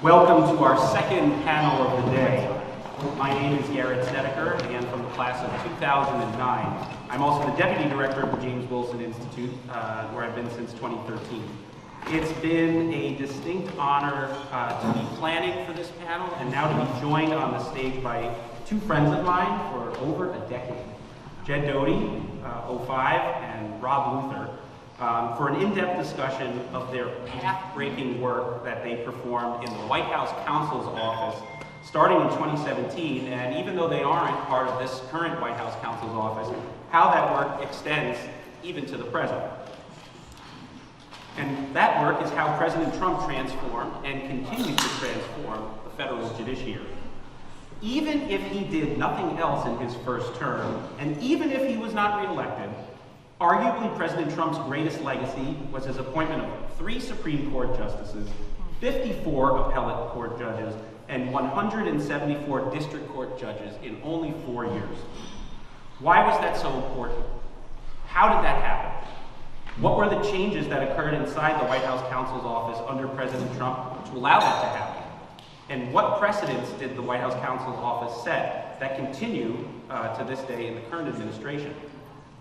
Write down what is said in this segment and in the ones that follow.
Welcome to our second panel of the day. My name is Garrett Snedeker, again from the class of 2009. I'm also the Deputy Director of the James Wilson Institute, where I've been since 2013. It's been a distinct honor to be planning for this panel and now to be joined on the stage by two friends of mine for over a decade. Jed Doty, 05, and Rob Luther, for an in-depth discussion of their path-breaking work that they performed in the White House Counsel's Office starting in 2017, and even though they aren't part of this current White House Counsel's Office, how that work extends even to the present. And that work is how President Trump transformed and continues to transform the federal judiciary. Even if he did nothing else in his first term, and even if he was not reelected, arguably President Trump's greatest legacy was his appointment of 3 Supreme Court justices, 54 appellate court judges, and 174 district court judges in only 4 years. Why was that so important? How did that happen? What were the changes that occurred inside the White House Counsel's Office under President Trump to allow that to happen? And what precedents did the White House Counsel's Office set that continue to this day in the current administration?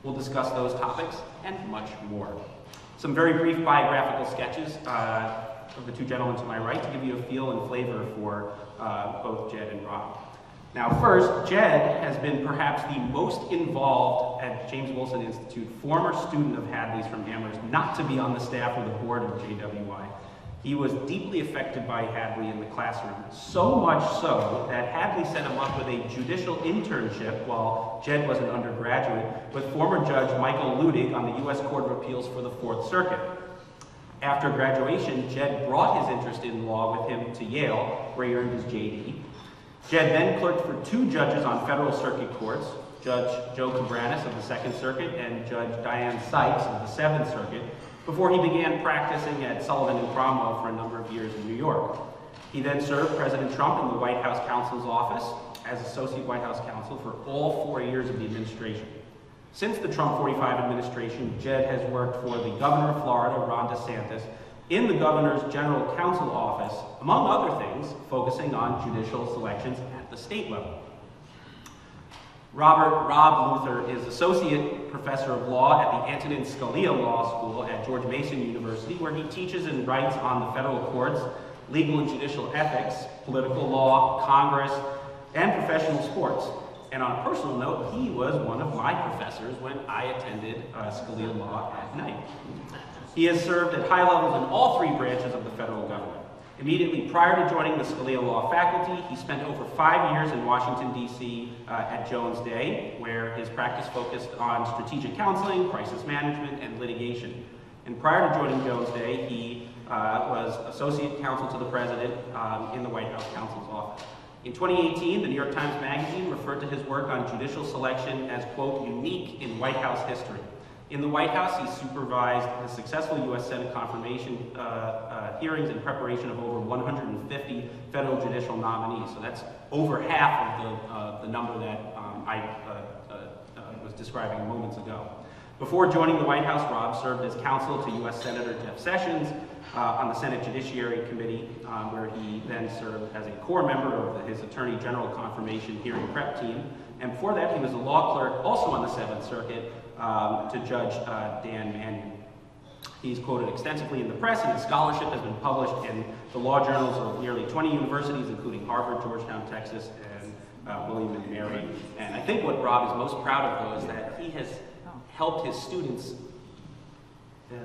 We'll discuss those topics and much more. Some very brief biographical sketches of the two gentlemen to my right to give you a feel and flavor for both Jed and Rob. Now first, Jed has been perhaps the most involved at James Wilson Institute, former student of Hadley's from Amherst, not to be on the staff or the board of JWI. He was deeply affected by Hadley in the classroom, so much so that Hadley set him up with a judicial internship while Jed was an undergraduate with former Judge Michael Ludig on the U.S. Court of Appeals for the Fourth Circuit. After graduation, Jed brought his interest in law with him to Yale, where he earned his JD. Jed then clerked for 2 judges on federal circuit courts, Judge Joe Cabranes of the Second Circuit and Judge Diane Sykes of the Seventh Circuit, before he began practicing at Sullivan and Cromwell for a number of years in New York. He then served President Trump in the White House Counsel's Office as Associate White House Counsel for all 4 years of the administration. Since the Trump 45 administration, Jed has worked for the Governor of Florida, Ron DeSantis, in the Governor's General Counsel Office, among other things, focusing on judicial selections at the state level. Rob Luther is Associate Professor of Law at the Antonin Scalia Law School at George Mason University, where he teaches and writes on the federal courts, legal and judicial ethics, political law, Congress, and professional sports. And on a personal note, he was one of my professors when I attended Scalia Law at night. He has served at high levels in all 3 branches of the federal government. Immediately prior to joining the Scalia Law faculty, he spent over 5 years in Washington, D.C. At Jones Day, where his practice focused on strategic counseling, crisis management, and litigation. And prior to joining Jones Day, he was Associate Counsel to the President in the White House Counsel's Office. In 2018, the New York Times Magazine referred to his work on judicial selection as, quote, unique in White House history. In the White House, he supervised the successful U.S. Senate confirmation hearings in preparation of over 150 federal judicial nominees. So that's over half of the number that I was describing moments ago. Before joining the White House, Rob served as counsel to U.S. Senator Jeff Sessions on the Senate Judiciary Committee, where he then served as a core member of his Attorney General confirmation hearing prep team. And before that, he was a law clerk, also on the Seventh Circuit, to Judge Dan Mannion. He's quoted extensively in the press, and his scholarship has been published in the law journals of nearly 20 universities, including Harvard, Georgetown, Texas, and William and Mary. And I think what Rob is most proud of, though, is that he has helped his students.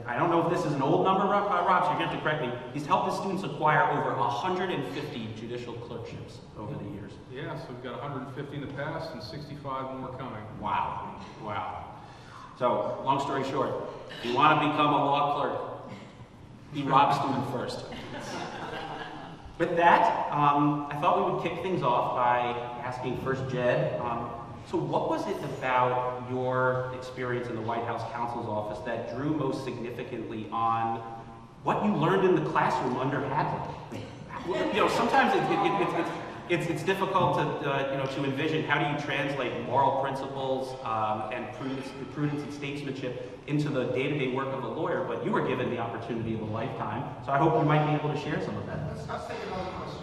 I don't know if this is an old number, Rob, so you're going to have to correct me. He's helped his students acquire over 150 judicial clerkships over the years. Yeah, so we've got 150 in the past and 65 more coming. Wow, wow. So, long story short, if you want to become a law clerk, be Rob's student first. With that, I thought we would kick things off by asking first Jed, so what was it about your experience in the White House Counsel's Office that drew most significantly on what you learned in the classroom under Hadley? You know, sometimes It's difficult to to envision how do you translate moral principles and prudence and statesmanship into the day-to-day work of a lawyer, but you were given the opportunity of a lifetime, so I hope you might be able to share some of that. Let's take another question.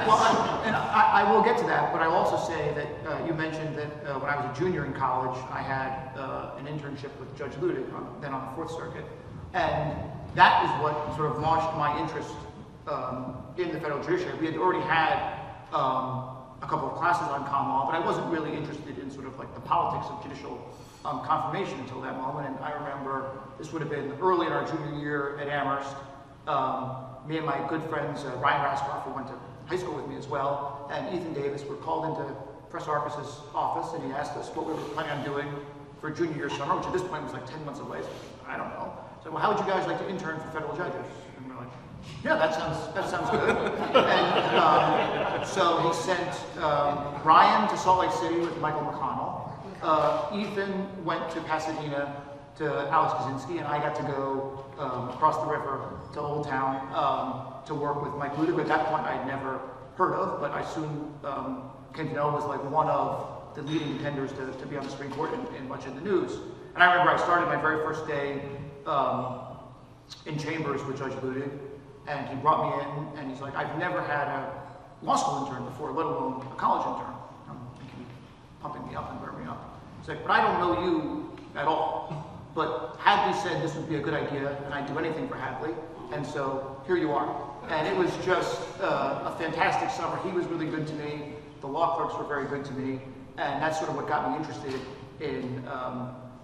Well, I will get to that, but I'll also say that you mentioned that when I was a junior in college, I had an internship with Judge Ludig, then on the Fourth Circuit, and that is what sort of launched my interest in the federal judiciary. We had already had a couple of classes on common law, but I wasn't really interested in sort of like the politics of judicial confirmation until that moment. And I remember this would have been early in our junior year at Amherst. Me and my good friends, Ryan Raskoff, who went to high school with me as well, and Ethan Davis were called into Professor Arkes' office, and he asked us what we were planning on doing for junior year summer, which at this point was like 10 months away, so I don't know. So, well, how would you guys like to intern for federal judges? And we're like, yeah, that sounds good. And so he sent Ryan to Salt Lake City with Michael McConnell. Ethan went to Pasadena to Alex Kaczynski, and I got to go across the river to Old Town to work with Mike Ludig. At that point, I'd never heard of, but I soon came to know was like one of the leading contenders to be on the Supreme Court and much in the news. And I remember I started my very first day in chambers with Judge Ludig, and he brought me in, and he's like, I've never had a law school intern before, let alone a college intern. I'm thinking, pumping me up and burning me up. He's like, but I don't know you at all. But Hadley said this would be a good idea, and I'd do anything for Hadley, and so here you are. And it was just a fantastic summer. He was really good to me. The law clerks were very good to me, and that's sort of what got me interested in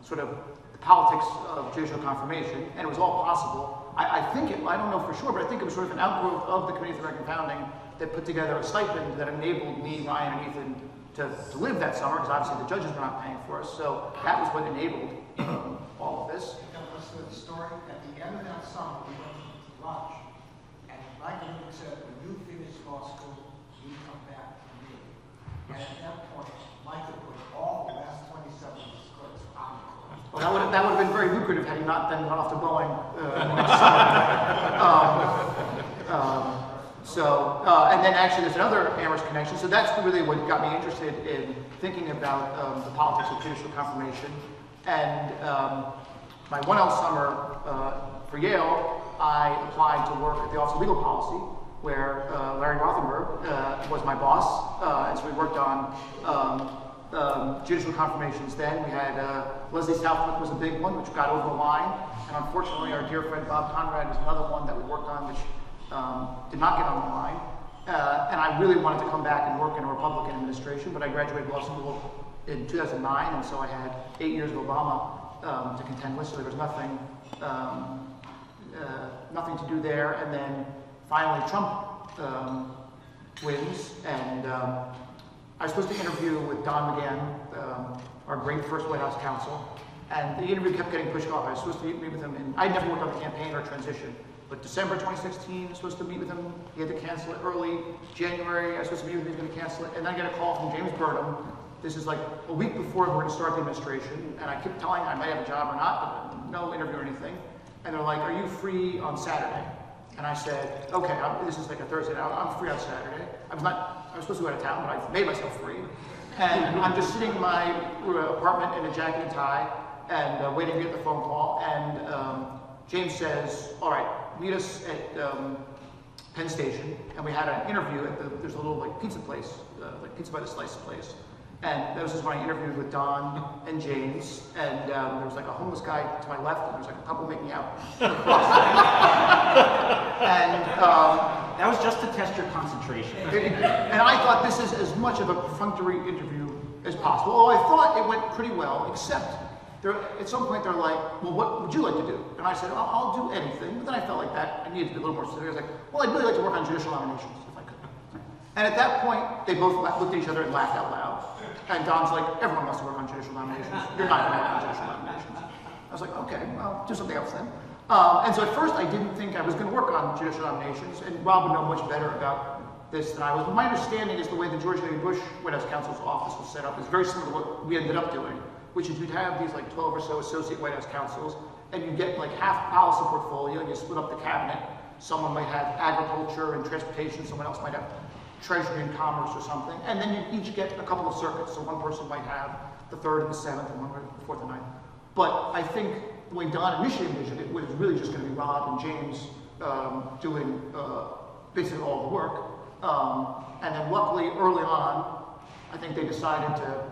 sort of the politics of judicial confirmation, and it was all possible. I don't know for sure, but I think it was sort of an outgrowth of the Committee for the American Founding that put together a stipend that enabled me, Ryan, and Ethan to live that summer, because obviously the judges were not paying for us, so that was what enabled all of this. Let's do the story. At the end of that summer, we went to lunch, and like you said, when you finish law school, you come back to me. And at that point, Michael put all the last 27 clerks on the court. Well, that would have been very lucrative had he not then gone off to Boeing the next summer. And then actually there's another Amherst connection. So that's really what got me interested in thinking about the politics of judicial confirmation. And my 1L summer for Yale, I applied to work at the Office of Legal Policy, where Larry Rothenberg was my boss. And so we worked on judicial confirmations then. We had Leslie Southwick was a big one, which got over the line. And unfortunately, our dear friend Bob Conrad was another one that we worked on, which did not get on the line. And I really wanted to come back and work in a Republican administration, but I graduated law school in 2009, and so I had 8 years of Obama to contend with, so there was nothing to do there. And then finally Trump wins, and I was supposed to interview with Don McGahn, our great first White House counsel, and the interview kept getting pushed off. I was supposed to meet with him, and I'd never worked on the campaign or transition, but December 2016, I was supposed to meet with him. He had to cancel it early. January, I was supposed to meet with him, he was going to cancel it, and then I get a call from James Burnham. This is like a week before we're going to start the administration, and I keep telling him I might have a job or not, but no interview or anything. And they're like, are you free on Saturday? And I said, okay, this is like a Thursday, I'm free on Saturday. I was supposed to go out of town, but I made myself free. And I'm just sitting in my apartment in a jacket and tie, and waiting to get the phone call, and James says, all right, meet us at Penn Station, and we had an interview at there's a little like pizza place, like Pizza by the Slice place. And that was just when I interviewed with Don and James, and there was like a homeless guy to my left, and there was like a couple making out across the and that was just to test your concentration. And I thought this is as much of a perfunctory interview as possible. Although I thought it went pretty well, except at some point they're like, well, what would you like to do? And I said, I'll do anything. But then I felt like that I needed to be a little more serious. I was like, well, I'd really like to work on judicial nominations if I could. And at that point, they both looked at each other and laughed out loud. And Don's like, everyone wants to work on judicial nominations. You're not going to work on judicial nominations. I was like, okay, well, do something else then. And so at first, I didn't think I was going to work on judicial nominations, and Rob would know much better about this than I was. But my understanding is the way the George W. Bush White House counsel's office was set up is very similar to what we ended up doing, which is you'd have these like 12 or so associate White House counsels, and you get like half policy portfolio, and you split up the cabinet. Someone might have agriculture and transportation, someone else might have Treasury and Commerce or something, and then you each get a couple of circuits. So one person might have the 3rd and the 7th, and one the 4th and 9th. But I think the way Don initially envisioned it was really just going to be Rob and James doing basically all the work. And then luckily, early on, I think they decided to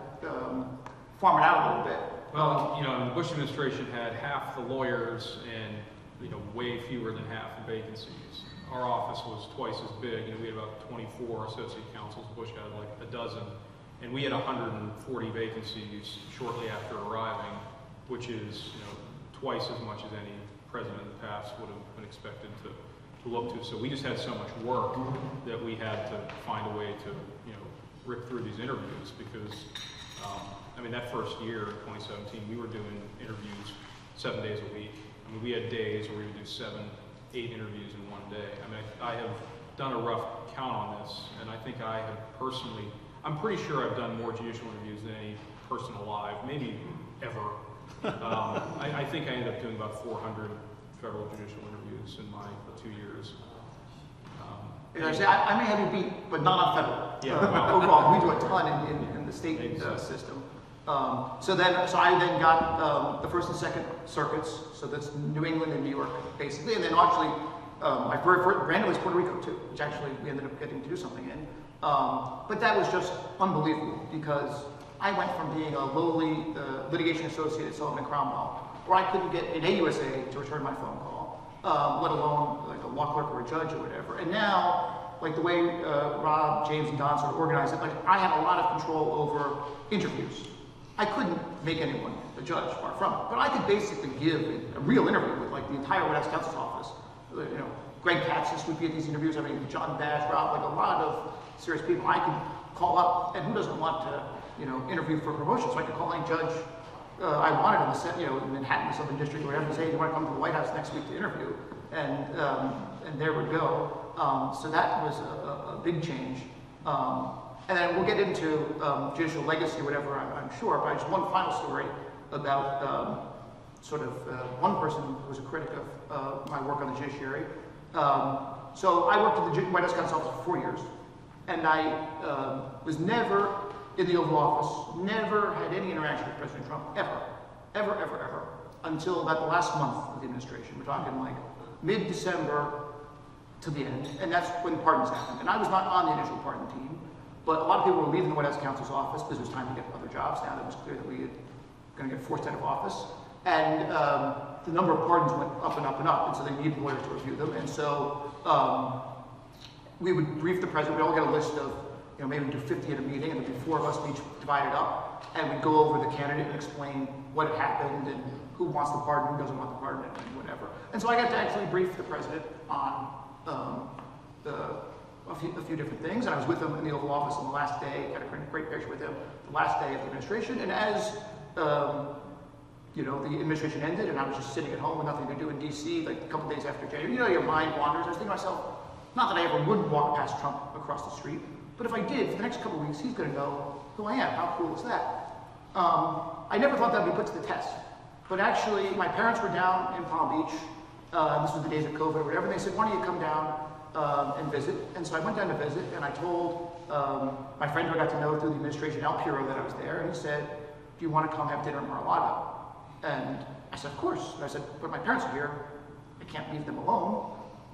farm it out a little bit. Well, the Bush administration had half the lawyers and, way fewer than half the vacancies. Our office was twice as big. We had about 24 associate counsels. Bush had like a dozen. And we had 140 vacancies shortly after arriving, which is, twice as much as any president in the past would have been expected to look to. So we just had so much work that we had to find a way to, rip through these interviews because, that first year, 2017, we were doing interviews 7 days a week. We had days where we would do 7, 8 interviews in one day. I have done a rough count on this, and I think I have personally, I'm pretty sure I've done more judicial interviews than any person alive, maybe ever. I think I ended up doing about 400 federal judicial interviews in my 2 years. I may have you beat, but not on federal. Yeah, overall, we do a ton in the state system. So I then got the 1st and 2nd circuits. So that's New England and New York, basically, and then actually my very first brand was Puerto Rico too, which actually we ended up getting to do something in. But that was just unbelievable because I went from being a lowly litigation associate at Sullivan & Cromwell, where I couldn't get an AUSA to return my phone call, let alone like a law clerk or a judge or whatever. And now, like the way Rob, James, and Don sort of organized it, like I had a lot of control over interviews. I couldn't make anyone a judge, far from it, but I could basically give a real interview with like the entire White House counsel's office. Greg Katzis would be at these interviews. John Bash, Rob, like a lot of serious people. I could call up, and who doesn't want to, interview for promotion? So I could call any judge I wanted in Manhattan, the Southern District, or whatever, and say, "Do you want to come to the White House next week to interview?" And there would go. So that was a big change. And then we'll get into judicial legacy or whatever, I'm sure, but just one final story about one person who was a critic of my work on the judiciary. So I worked at the White House Counsel's Office for 4 years, and I was never in the Oval Office, never had any interaction with President Trump, ever, until about the last month of the administration. We're talking like mid-December to the end, and that's when pardons happened. And I was not on the initial pardon team, but a lot of people were leaving the White House Counsel's Office because it was time to get other jobs. Now that it was clear that we were going to get forced out of office. And the number of pardons went up and up and up, and so they needed lawyers to review them. And so we would brief the president. We all get a list of, maybe do 50 at a meeting, and there'd be 4 of us each divided up, and we'd go over the candidate and explain what had happened and who wants the pardon, who doesn't want the pardon, and whatever. And so I got to actually brief the president on a few different things, and I was with him in the Oval Office on the last day, got a great picture with him, the last day of the administration, and as the administration ended, and I was just sitting at home with nothing to do in D.C., like a couple days after January, your mind wanders. I was thinking to myself, not that I ever would walk past Trump across the street, but if I did, for the next couple of weeks, he's going to know who I am. How cool is that? I never thought that would be put to the test, but actually, my parents were down in Palm Beach. This was the days of COVID or whatever, and they said, "Why don't you come down and visit?" And so I went down to visit, and I told my friend who I got to know through the administration, Al Piro, that I was there, and he said, "Do you want to come have dinner at Mar-a-Lago?" And I said, "Of course." And I said, "But my parents are here. I can't leave them alone.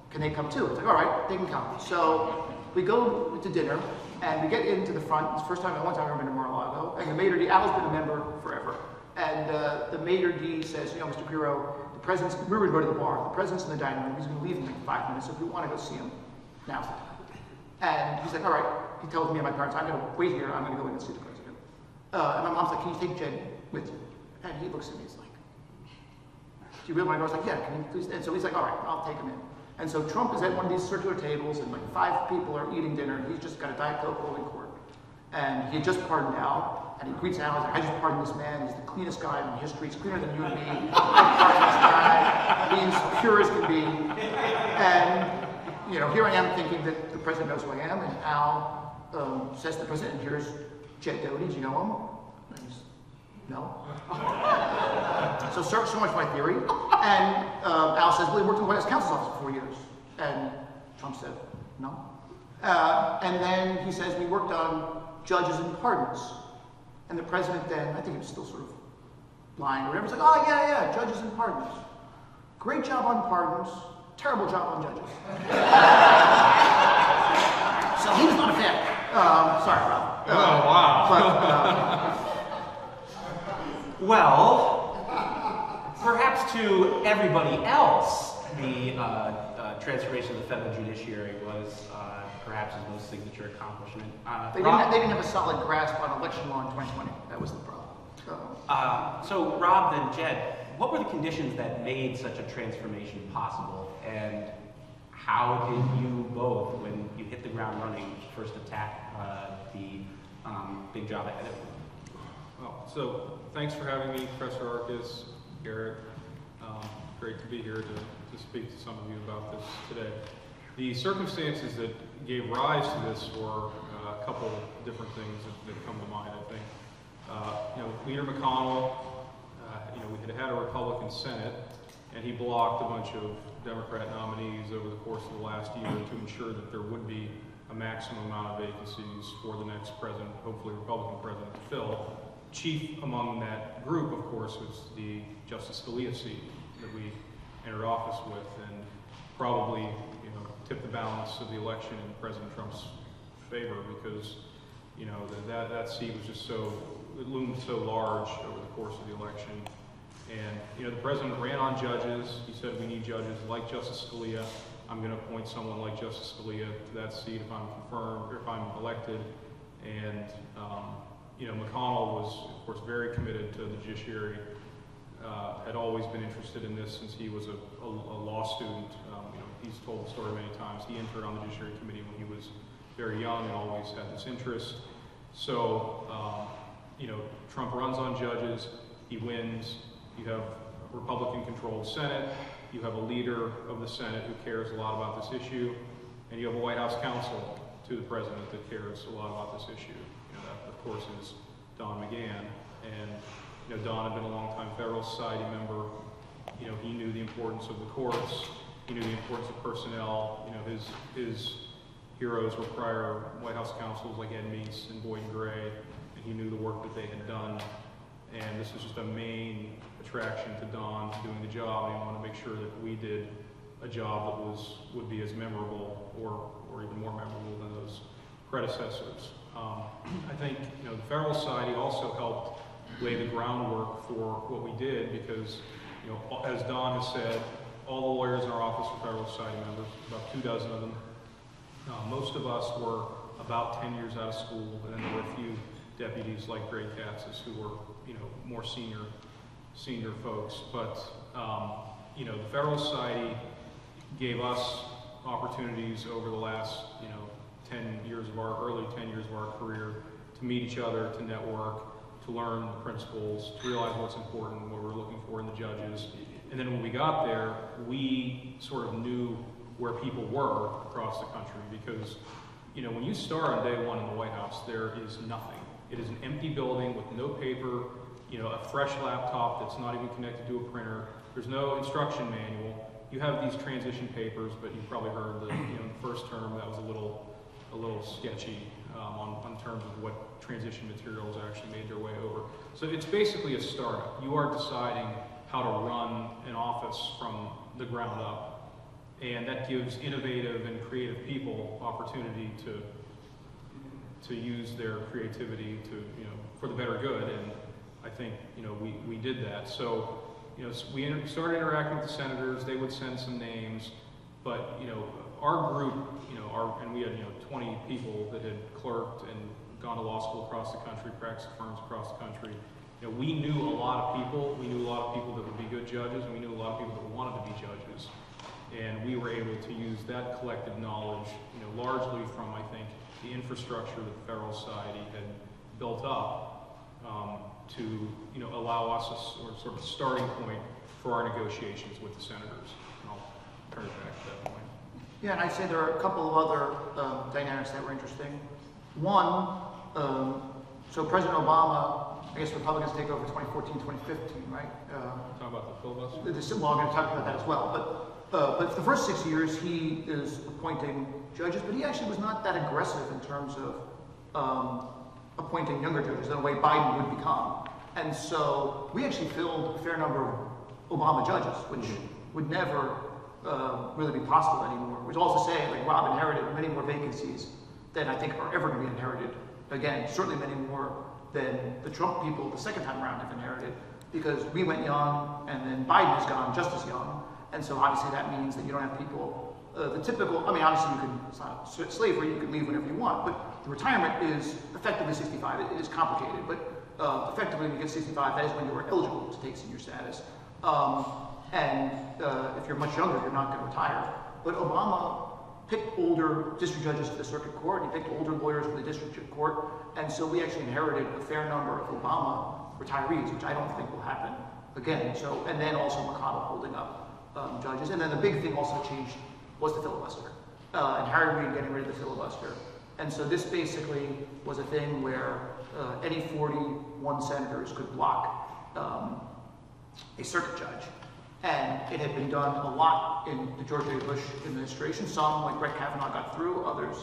Can they come too?" It's like, "All right, they can come." So we go to dinner, and we get into the front. It's the first time, one time I've ever been to Mar-a-Lago. And the maitre d', Al's been a member forever. And the maitre d' says, "Mr. Piro, the president's, we were going to go to the bar. The president's in the dining room. He's going to leave in like 5 minutes. So if we want to go see him, now's the time." And he's like, "All right." He tells me and my parents, "I'm going to wait here. I'm going to go in and see the president." And my mom's like, "Can you take Jed with you?" And he looks at me, he's like, "Do you really want to go?" I was like, "Yeah, can you please?" And so he's like, "All right, I'll take him in." And so Trump is at one of these circular tables, and like 5 people are eating dinner, and he's just got a Diet Coke holding court. And he had just pardoned Al, and he greets Al, he's like, "I just pardoned this man. He's the cleanest guy in history. He's cleaner than you and me. I pardoned this guy. He's pure as can be." And, here I am thinking that the president knows who I am, and Al says to the president, "Here's Jed Doty. Do you know him?" And he's, "No." So much for my theory. And Al says, "Well, he worked in the White House Counsel's Office for 4 years." And Trump said, "No." And then he says, we worked on judges and pardons. And the president then, I think he was still sort of lying or whatever, was like, oh yeah, judges and pardons. Great job on pardons, terrible job on judges. So he was not a fan. Sorry, Rob. Oh, wow. Well, perhaps to everybody else, the transformation of the federal judiciary was perhaps his most signature accomplishment. They didn't have a solid grasp on election law in 2020. That was the problem. So Rob and Jed, what were the conditions that made such a transformation possible, and how did you both, when you hit the ground running, first attack the big job ahead of you? Well, so thanks for having me, Professor Arkes, Garrett. Great to be here to speak to some of you about this today. The circumstances that gave rise to this were a couple different things that come to mind, I think. Leader McConnell, we had a Republican Senate, and he blocked a bunch of Democrat nominees over the course of the last year to ensure that there would be a maximum amount of vacancies for the next president, hopefully Republican president, to fill. Chief among that group, of course, was the Justice Scalia seat that we entered office with, and probably tipped the balance of the election in President Trump's favor, because that seat was just it loomed so large over the course of the election. And the president ran on judges. He said, we need judges like Justice Scalia. I'm going to appoint someone like Justice Scalia to that seat if I'm confirmed or if I'm elected. And McConnell was, of course, very committed to the judiciary. Had always been interested in this since he was a law student. He's told the story many times. He entered on the Judiciary Committee when he was very young and always had this interest. So, Trump runs on judges. He wins. You have a Republican-controlled Senate. You have a leader of the Senate who cares a lot about this issue. And you have a White House counsel to the president that cares a lot about this issue. That, of course, is Don McGahn. And Don had been a longtime Federal Society member. He knew the importance of the courts. He knew the importance of personnel. His heroes were prior White House counsels like Ed Meese and Boyd and Gray, and he knew the work that they had done. And this was just a main attraction to Don doing the job, and he wanted to make sure that we did a job that would be as memorable or even more memorable than those predecessors. I think the Federal Society also helped lay the groundwork for what we did, because as Don has said, all the lawyers in our office were Federal Society members, about 24 of them. Most of us were about 10 years out of school, and then there were a few deputies like Greg Katz's who were more senior folks. But the Federal Society gave us opportunities over the last 10 years of early 10 years of our career to meet each other, to network, to learn the principles, to realize what's important, what we're looking for in the judges. And then when we got there, we sort of knew where people were across the country, because when you start on day one in the White House, there is nothing. It is an empty building with no paper, a fresh laptop that's not even connected to a printer. There's no instruction manual. You have these transition papers, but you probably heard that in the first term that was a little sketchy on terms of what transition materials actually made their way over. So it's basically a startup. You are deciding how to run an office from the ground up, and that gives innovative and creative people opportunity to use their creativity for the better good. And I think we did that. So we started interacting with the senators. They would send some names, but our group, and we had 20 people that had clerked and gone to law school across the country, practiced firms across the country. We knew a lot of people. We knew a lot of people that would be good judges, and we knew a lot of people that wanted to be judges. And we were able to use that collective knowledge, largely from, I think, the infrastructure that the Federal Society had built up to, allow us a sort of starting point for our negotiations with the senators. And I'll turn it back to that point. Yeah, and I'd say there are a couple of other dynamics that were interesting. One, so President Obama, I guess Republicans take over 2014, 2015, right? Talk about the filibuster? Well, I'm going to talk about that as well. but the first 6 years, he is appointing judges, but he actually was not that aggressive in terms of appointing younger judges in a way Biden would become. And so we actually filled a fair number of Obama judges, which would never really be possible anymore. Which also say, like Rob inherited many more vacancies than I think are ever going to be inherited. Again, certainly many more than the Trump people the second time around have inherited, because we went young and then Biden has gone just as young. And so obviously that means that you don't have people, the typical, I mean, obviously you can, it's not slavery, you can leave whenever you want, but the retirement is effectively 65. It is complicated, but effectively when you get 65, that is when you are eligible to take senior status. If you're much younger, you're not going to retire. But Obama picked older district judges for the circuit court, and he picked older lawyers for the district court, and so we actually inherited a fair number of Obama retirees, which I don't think will happen again. So, and then also McConnell holding up judges. And then the big thing also changed was the filibuster, and Harry Reid getting rid of the filibuster. And so this basically was a thing where any 41 senators could block a circuit judge. And it had been done a lot in the George W. Bush administration. Some, like Brett Kavanaugh, got through, others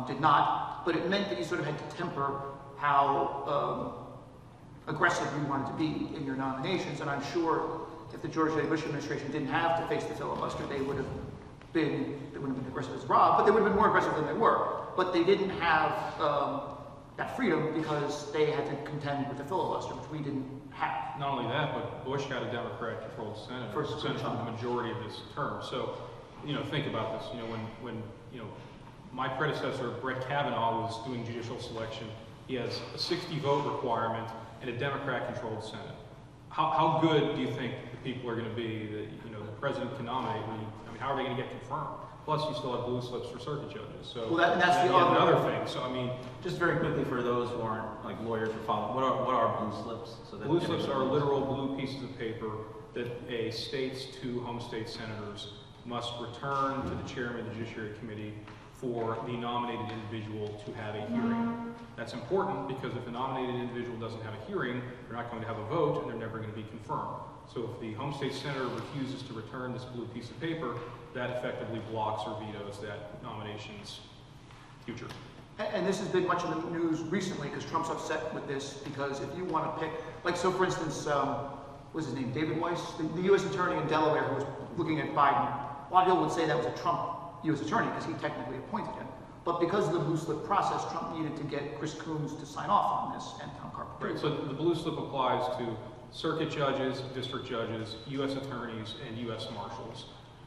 did not. But it meant that you sort of had to temper how aggressive you wanted to be in your nominations. And I'm sure if the George W. Bush administration didn't have to face the filibuster, they wouldn't have been aggressive as Rob, but they would have been more aggressive than they were. But they didn't have that freedom because they had to contend with the filibuster, which we didn't have. Not only that, but Bush had a Democrat-controlled Senate for essentially the majority of his term. So, think about this. When my predecessor, Brett Kavanaugh, was doing judicial selection, he has a 60-vote requirement and a Democrat-controlled Senate. How good do you think the people are going to be that the president can nominate? How are they going to get confirmed? Plus, you still have blue slips for circuit judges. So that's the other thing. So just very quickly for those who aren't like lawyers or following, what are blue slips? So that blue slips are literal blue pieces of paper that a state's 2 home state senators must return to the chairman of the Judiciary Committee for the nominated individual to have a hearing. That's important because if a nominated individual doesn't have a hearing, they're not going to have a vote and they're never going to be confirmed. So if the home state senator refuses to return this blue piece of paper, that effectively blocks or vetoes that nomination's future. And this has been much in the news recently because Trump's upset with this because if you want to pick, like, so for instance, what was his name, David Weiss, the U.S. attorney in Delaware who was looking at Biden, a lot of people would say that was a Trump U.S. attorney because he technically appointed him. But because of the blue slip process, Trump needed to get Chris Coons to sign off on this and Tom Carper. Right, so the blue slip applies to circuit judges, district judges, U.S. attorneys, and U.S. marshals.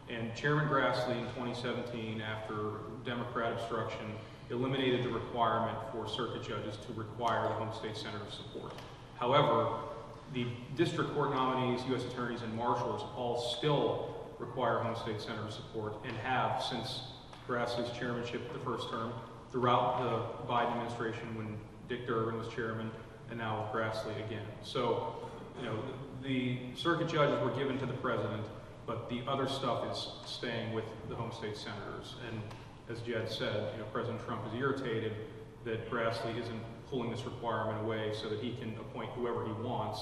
And Chairman Grassley in 2017, after Democrat obstruction, eliminated the requirement for circuit judges to require the home state senator's support. However, the district court nominees, U.S. attorneys, and marshals all still require home state senator support and have since Grassley's chairmanship the first term, throughout the Biden administration when Dick Durbin was chairman, and now with Grassley again. So, the circuit judges were given to the president, but the other stuff is staying with the home state senators. And as Jed said, President Trump is irritated that Grassley isn't pulling this requirement away so that he can appoint whoever he wants.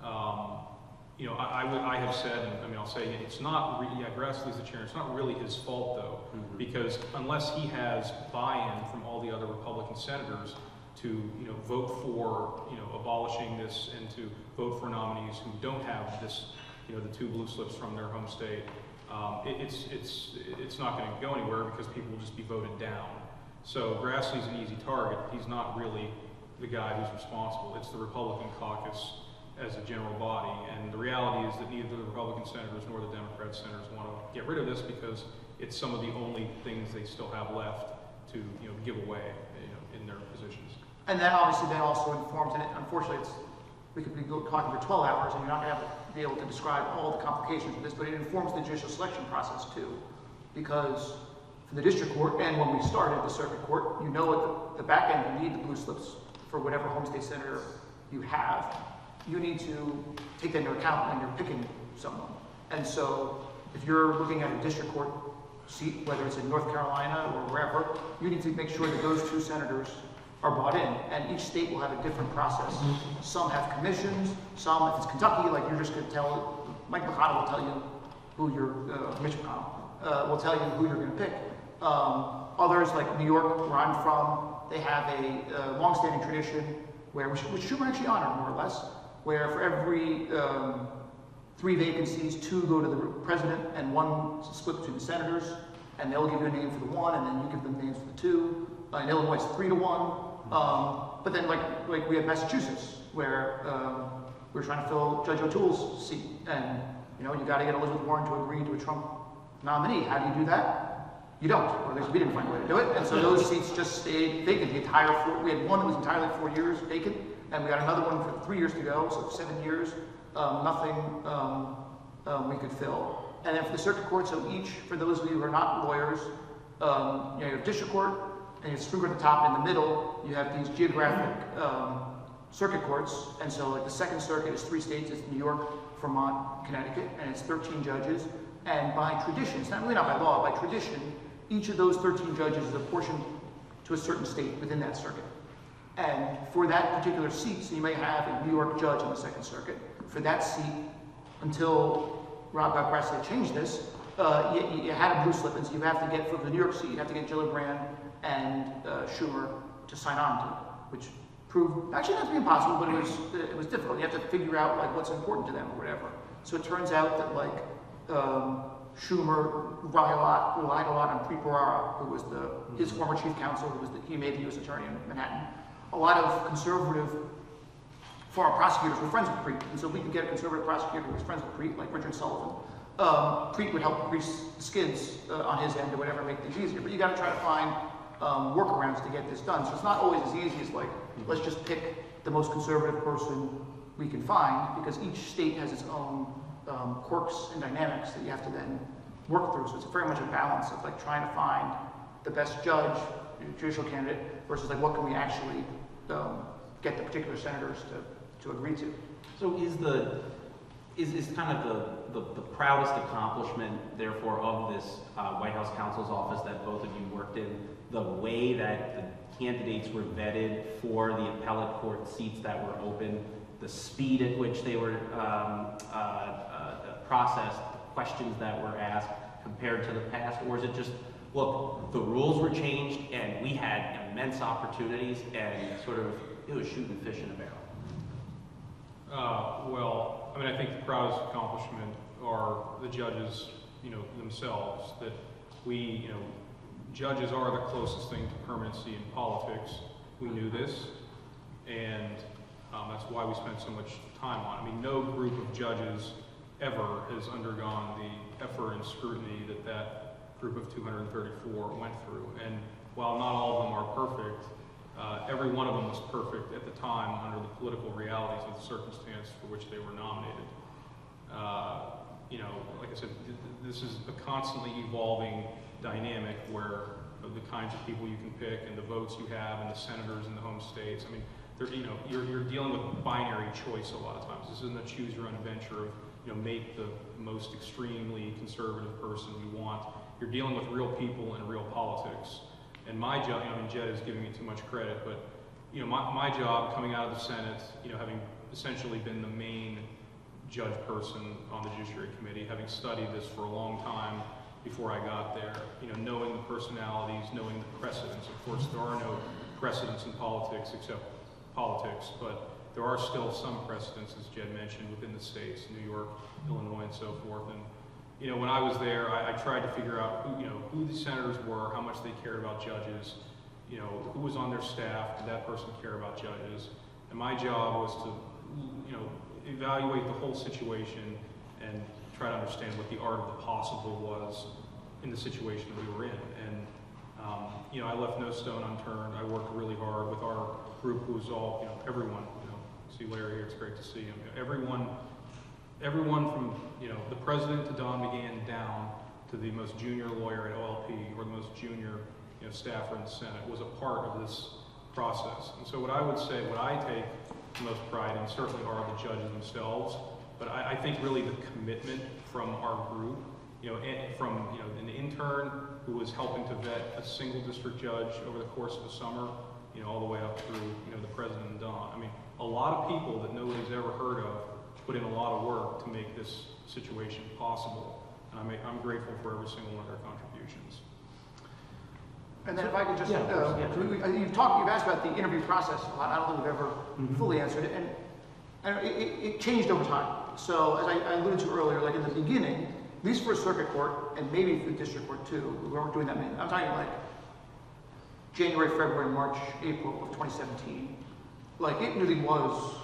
I have said, and I'll say it's not, Grassley's the chair, it's not really his fault though, because unless he has buy-in from all the other Republican senators to, vote for, abolishing this and to vote for nominees who don't have this, the 2 blue slips from their home state, it's not going to go anywhere because people will just be voted down. So Grassley's an easy target. He's not really the guy who's responsible. It's the Republican caucus as a general body, and the reality is that neither the Republican senators nor the Democrat senators want to get rid of this because it's some of the only things they still have left to give away in their positions. And that obviously then also informs, and unfortunately we could be talking for 12 hours and you're not going to be able to describe all the complications of this, but it informs the judicial selection process too, because for the district court and when we started the circuit court, at the back end you need the blue slips for whatever home state senator you have. You need to take that into account when you're picking someone. And so if you're looking at a district court seat, whether it's in North Carolina or wherever, you need to make sure that those 2 senators are brought in. And each state will have a different process. Some have commissions, some, if it's Kentucky, like you're just going to tell, Mike McConnell will tell you who you're, Mitch McConnell, will tell you who you're going to pick. Others, like New York, where I'm from, they have a long-standing tradition which Schumer actually honored, more or less, where for every 3 vacancies, 2 go to the president and 1 split between the senators, and they'll give you a name for the 1, and then you give them names for the 2. In Illinois, it's 3 to 1. But then, like we have Massachusetts, where we're trying to fill Judge O'Toole's seat, and you got to get Elizabeth Warren to agree to a Trump nominee. How do you do that? You don't, or at least we didn't find a way to do it. And so those seats just stayed vacant the entire we had one that was entirely 4 years vacant, and we got another one for 3 years to go, so 7 years, nothing we could fill. And then for the circuit court, so each, for those of you who are not lawyers, you have district court, and you have Supreme Court at the top, and in the middle, you have these geographic circuit courts. And so like the Second Circuit is 3 states, it's New York, Vermont, Connecticut, and it's 13 judges. And by tradition, it's not really not by law, by tradition, each of those 13 judges is apportioned to a certain state within that circuit. And for that particular seat, so you may have a New York judge on the Second Circuit, for that seat, until Rob Grassley changed this, you had a blue slip, and so you have to get, for the New York seat, you have to get Gillibrand and Schumer to sign on to it, which proved actually not to be impossible, but it was difficult. You have to figure out like what's important to them or whatever. So it turns out that like Schumer relied a lot on Preet Bharara, who was his former chief counsel, he made the U.S. attorney in Manhattan. A lot of conservative foreign prosecutors were friends with Preet, and so we could get a conservative prosecutor who was friends with Preet, like Richard Sullivan. Preet would help grease the skids on his end or whatever, make things easier. But you got to try to find workarounds to get this done. So it's not always as easy as like, let's just pick the most conservative person we can find, because each state has its own quirks and dynamics that you have to then work through. So it's very much a balance of like trying to find the best judge, judicial candidate, versus like what can we actually get the particular senators to agree to. So is kind of the proudest accomplishment, therefore, of this White House counsel's office that both of you worked in, the way that the candidates were vetted for the appellate court seats that were open, the speed at which they were processed, questions that were asked compared to the past? Or is it just, look, the rules were changed and we had immense opportunities and sort of, it was shooting fish in a barrel? Well, I mean, I think the proudest accomplishment are the judges, themselves, that we, judges are the closest thing to permanency in politics. We knew this, and that's why we spent so much time on it. I mean, no group of judges ever has undergone the effort and scrutiny that group of 234 went through. And while not all of them are perfect, every one of them was perfect at the time under the political realities of the circumstance for which they were nominated. Like I said, this is a constantly evolving dynamic where the kinds of people you can pick and the votes you have and the senators in the home states. I mean, you're dealing with binary choice a lot of times. This isn't a choose your own adventure of make the most extremely conservative person you want. You're dealing with real people and real politics. And my job, and Jed is giving me too much credit, but my job coming out of the Senate, having essentially been the main judge person on the Judiciary Committee, having studied this for a long time before I got there, knowing the personalities, knowing the precedents. Of course, there are no precedents in politics except politics, but there are still some precedents, as Jed mentioned, within the states, New York, Illinois, and so forth. And when I was there, I tried to figure out who the senators were, how much they cared about judges, who was on their staff, did that person care about judges? And my job was to, evaluate the whole situation and try to understand what the art of the possible was in the situation that we were in. And I left no stone unturned. I worked really hard with our group, who was all, everyone. See Larry here; it's great to see him. Everyone from the president to Don McGahn down to the most junior lawyer at OLP or the most junior staffer in the Senate was a part of this process. And so what I would say, what I take the most pride in, certainly are the judges themselves, but I think really the commitment from our group, and from an intern who was helping to vet a single district judge over the course of the summer, all the way up through the president and Don. I mean, a lot of people that nobody's ever heard of put in a lot of work to make this situation possible. And I'm grateful for every single one of their contributions. And then if I could just, Yeah, of course, yeah. you've asked about the interview process a lot. I don't think we've ever fully answered it, and it changed over time. So as I alluded to earlier, like in the beginning, at least for a circuit court, and maybe for district court too, we weren't doing that many. I'm talking like January, February, March, April of 2017. Like it really was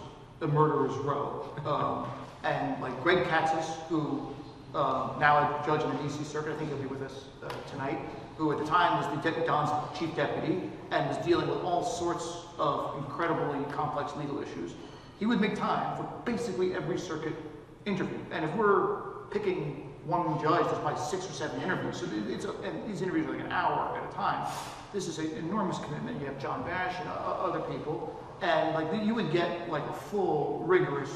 a murderer's row. And like Greg Katzis, who now a judge in the DC circuit, I think he'll be with us tonight, who at the time was the Don's chief deputy and was dealing with all sorts of incredibly complex legal issues. He would make time for basically every circuit interview. And if we're picking one judge, there's probably 6 or 7 interviews. So and these interviews are like an hour at a time. This is an enormous commitment. You have John Bash and other people. And like you would get like a full, rigorous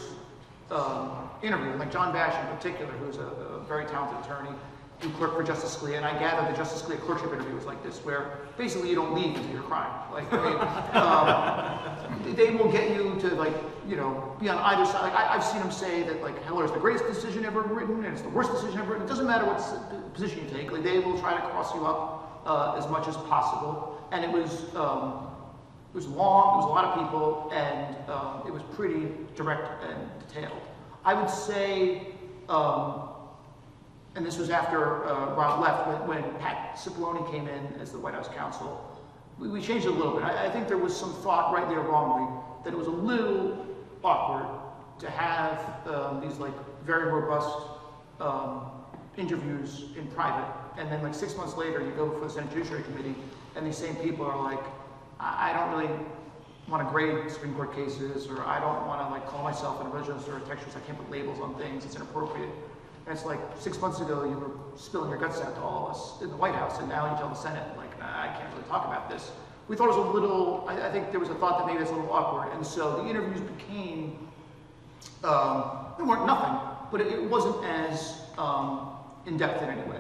interview. Like John Bash in particular, who's a very talented attorney, who clerked for Justice Scalia, and I gather the Justice Scalia clerkship interview was like this, where basically you don't leave until you're crying. Like, I mean, they will get you to like, you know, be on either side. Like, I've seen them say that like Heller is the greatest decision ever written, and it's the worst decision ever written. It doesn't matter what position you take. Like, they will try to cross you up as much as possible. And it was long. It was a lot of people, and it was pretty direct and detailed. I would say. And this was after Rob left, when Pat Cipollone came in as the White House counsel. We changed it a little bit. I think there was some thought, rightly or wrongly, that it was a little awkward to have these like very robust interviews in private, and then like 6 months later you go before the Senate Judiciary Committee, and these same people are like, I don't really want to grade Supreme Court cases, or I don't want to like call myself an original or a textualist. I can't put labels on things. It's inappropriate. And it's like 6 months ago, you were spilling your guts out to all of us in the White House, and now you tell the Senate, like, I can't really talk about this. We thought it was a little, I think there was a thought that maybe it's a little awkward, and so the interviews became, they weren't nothing, but it wasn't as in-depth in any way.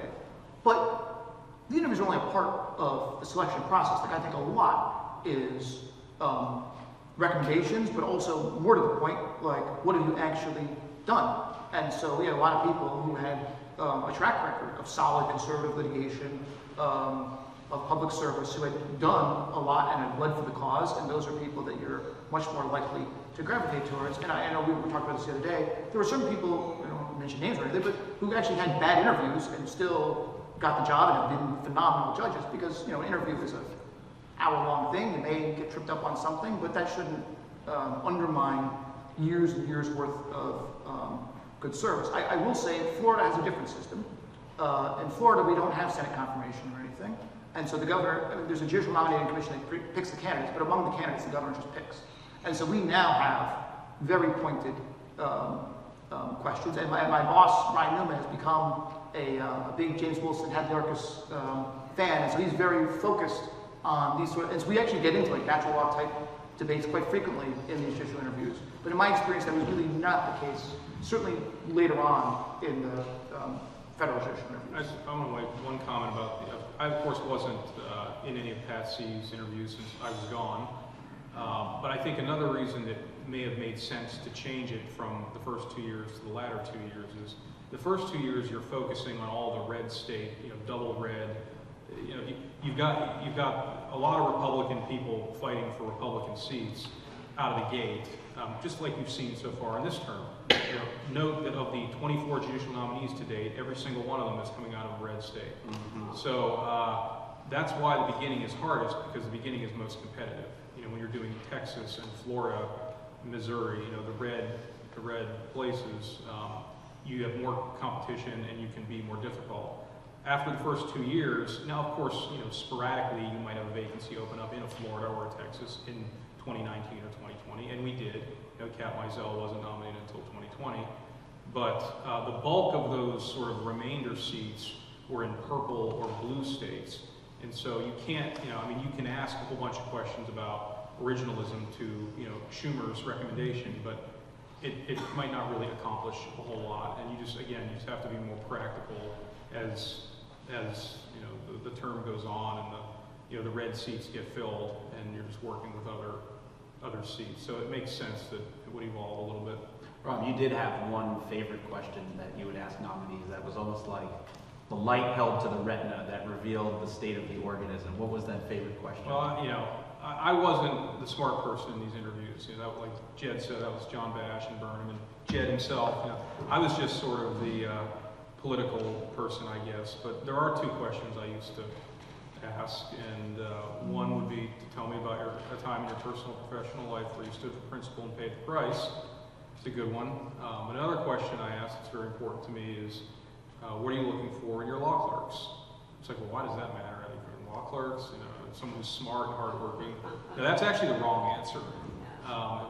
But the interviews are only a part of the selection process. Like, I think a lot is recommendations, but also more to the point, like, what have you actually done? And so we had a lot of people who had a track record of solid conservative litigation, of public service, who had done a lot and had bled for the cause, and those are people that you're much more likely to gravitate towards. And I know we were talking about this the other day. There were certain people, I don't mention names or anything, but who actually had bad interviews and still got the job and have been phenomenal judges, because, you know, an interview is an hour-long thing. You may get tripped up on something, but that shouldn't undermine years and years worth of good service. I will say Florida has a different system. In Florida, we don't have Senate confirmation or anything. And so the governor, there's a judicial nominating commission that picks the candidates, but among the candidates, the governor just picks. And so we now have very pointed questions. And my boss, Ryan Newman, has become a big James Wilson, Hadley Arkes fan. And so he's very focused on these sort of, and so we actually get into like natural law type debates quite frequently in these judicial interviews. But in my experience, that was really not the case. Certainly later on in the federal judicial interviews. I want to make one comment about I of course wasn't in any of Pat C's interviews since I was gone, but I think another reason that may have made sense to change it from the first 2 years to the latter 2 years is the first 2 years you're focusing on all the red state, you know, double red. You know, you've got a lot of Republican people fighting for Republican seats out of the gate, just like you've seen so far in this term. You know, note that of the 24 judicial nominees to date, every single one of them is coming out of a red state. So that's why the beginning is hardest, because the beginning is most competitive. You know, when you're doing Texas and Florida, Missouri, you know, the red places, you have more competition and you can be more difficult. After the first 2 years, now of course, you know, sporadically you might have a vacancy open up in a Florida or a Texas in 2019 or 2020, and we did. You know, Cat Mizell wasn't nominated until 2020, but the bulk of those sort of remainder seats were in purple or blue states, and so you can't, you know, I mean, you can ask a whole bunch of questions about originalism to, you know, Schumer's recommendation, but it might not really accomplish a whole lot, and you just have to be more practical as you know, the term goes on and the red seats get filled, and you're just working with other seats. So it makes sense that it would evolve a little bit. Rob, you did have one favorite question that you would ask nominees that was almost like the light held to the retina that revealed the state of the organism. What was that favorite question? Well, you know, I wasn't the smart person in these interviews. You know, like Jed said, that was John Bash and Burnham, and Jed himself. You know, I was just sort of the political person, I guess. But there are two questions I used to ask, and one would be to tell me about a time in your personal professional life where you stood for principle and paid the price. It's a good one. Another question I asked that's very important to me is, what are you looking for in your law clerks? It's like, well, why does that matter? Are they for law clerks? You know, someone who's smart and hardworking. Now, that's actually the wrong answer.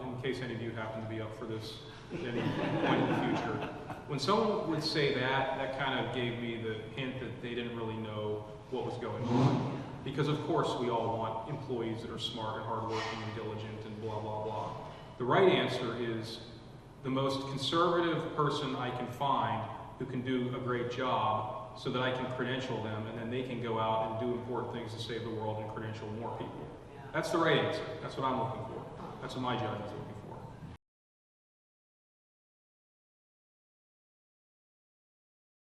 In case any of you happen to be up for this at any point in the future. When someone would say that, that kind of gave me the hint that they didn't really know what was going on. Because of course we all want employees that are smart and hardworking and diligent and blah, blah, blah. The right answer is the most conservative person I can find who can do a great job so that I can credential them and then they can go out and do important things to save the world and credential more people. That's the right answer. That's what I'm looking for. That's what my job is looking for.